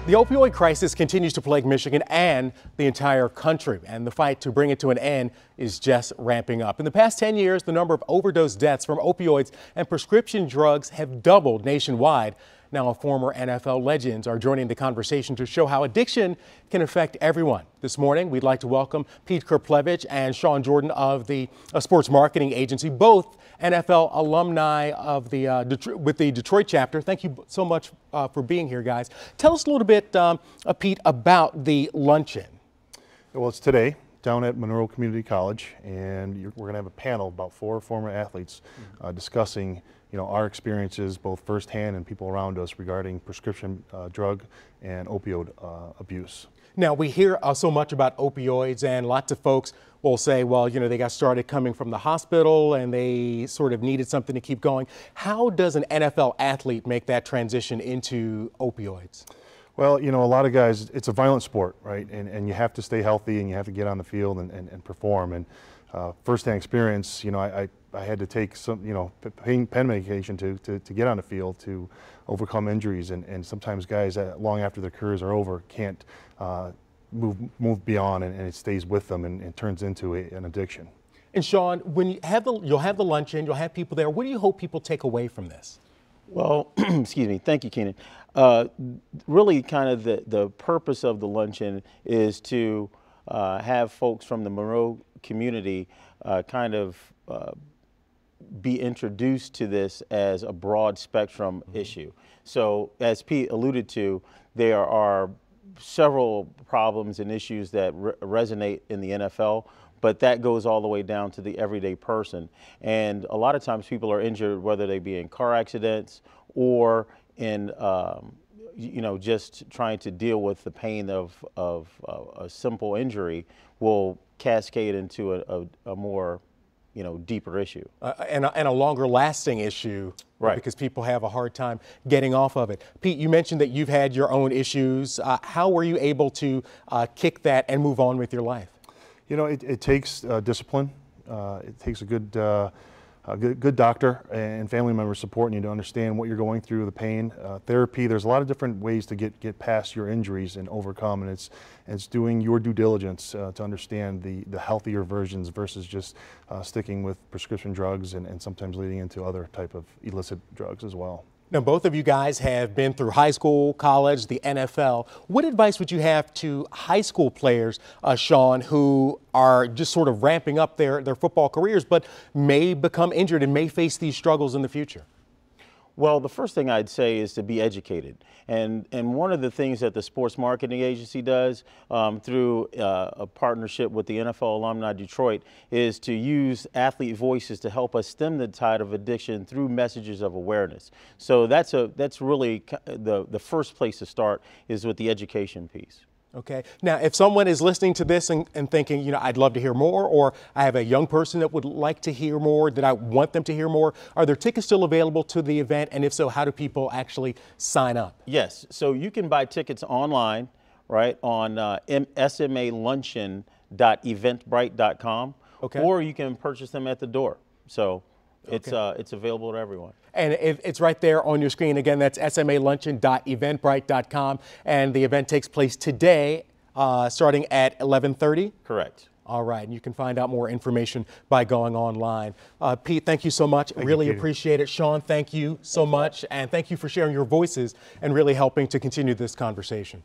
The opioid crisis continues to plague Michigan and the entire country, and the fight to bring it to an end is just ramping up. In the past 10 years, the number of overdose deaths from opioids and prescription drugs have doubled nationwide. Now, former NFL legends are joining the conversation to show how addiction can affect everyone. This morning, we'd like to welcome Pete Kerplevich and Sean Jordan of the sports marketing agency, both NFL alumni of with the Detroit chapter. Thank you so much for being here, guys. Tell us a little bit, Pete, about the luncheon. Well, it's today down at Monroe Community College, and we're going to have a panel about 4 former athletes discussing our experiences, both firsthand and people around us, regarding prescription drug and opioid abuse. Now, we hear so much about opioids, and lots of folks will say, well, they got started coming from the hospital and they sort of needed something to keep going. How does an NFL athlete make that transition into opioids? Well, a lot of guys, it's a violent sport, right? And you have to stay healthy and you have to get on the field and perform. And firsthand experience, I had to take some, pain medication to get on the field to overcome injuries. And sometimes guys, long after their careers are over, can't move beyond, and it stays with them and turns into an addiction. And Sean, when you'll have the luncheon, you'll have people there. What do you hope people take away from this? Well, excuse me. Thank you, Keenan. Really kind of the purpose of the luncheon is to have folks from the Monroe community kind of be introduced to this as a broad spectrum issue. So as Pete alluded to, there are several problems and issues that resonate in the NFL, but that goes all the way down to the everyday person. And a lot of times people are injured, whether they be in car accidents or in just trying to deal with the pain of a simple injury will cascade into a more deeper issue. And a longer lasting issue, right? Because people have a hard time getting off of it. Pete, you mentioned that you've had your own issues. How were you able to kick that and move on with your life? It takes discipline. It takes a good doctor and family members supporting you to understand what you're going through, the pain. Therapy, there's a lot of different ways to get past your injuries and overcome, and it's doing your due diligence to understand the healthier versions versus just sticking with prescription drugs and sometimes leading into other type of illicit drugs as well. Now, both of you guys have been through high school, college, the NFL. What advice would you have to high school players, Sean, who are just sort of ramping up their football careers, but may become injured and may face these struggles in the future? Well, the first thing I'd say is to be educated. And one of the things that the sports marketing agency does through a partnership with the NFL Alumni Detroit is to use athlete voices to help us stem the tide of addiction through messages of awareness. So that's really the first place to start, is with the education piece. Okay. Now, if someone is listening to this and thinking, I'd love to hear more, or I have a young person that would like to hear more, that I want them to hear more, are there tickets still available to the event? And if so, how do people actually sign up? Yes. So you can buy tickets online, right, on smaluncheon.eventbrite.com, okay, or you can purchase them at the door. So it's available to everyone. And it's right there on your screen. Again, that's smaluncheon.eventbrite.com. And the event takes place today, starting at 11:30? Correct. All right. And you can find out more information by going online. Pete, thank you so much. Really appreciate it. Sean, thank you so much. And thank you for sharing your voices and really helping to continue this conversation.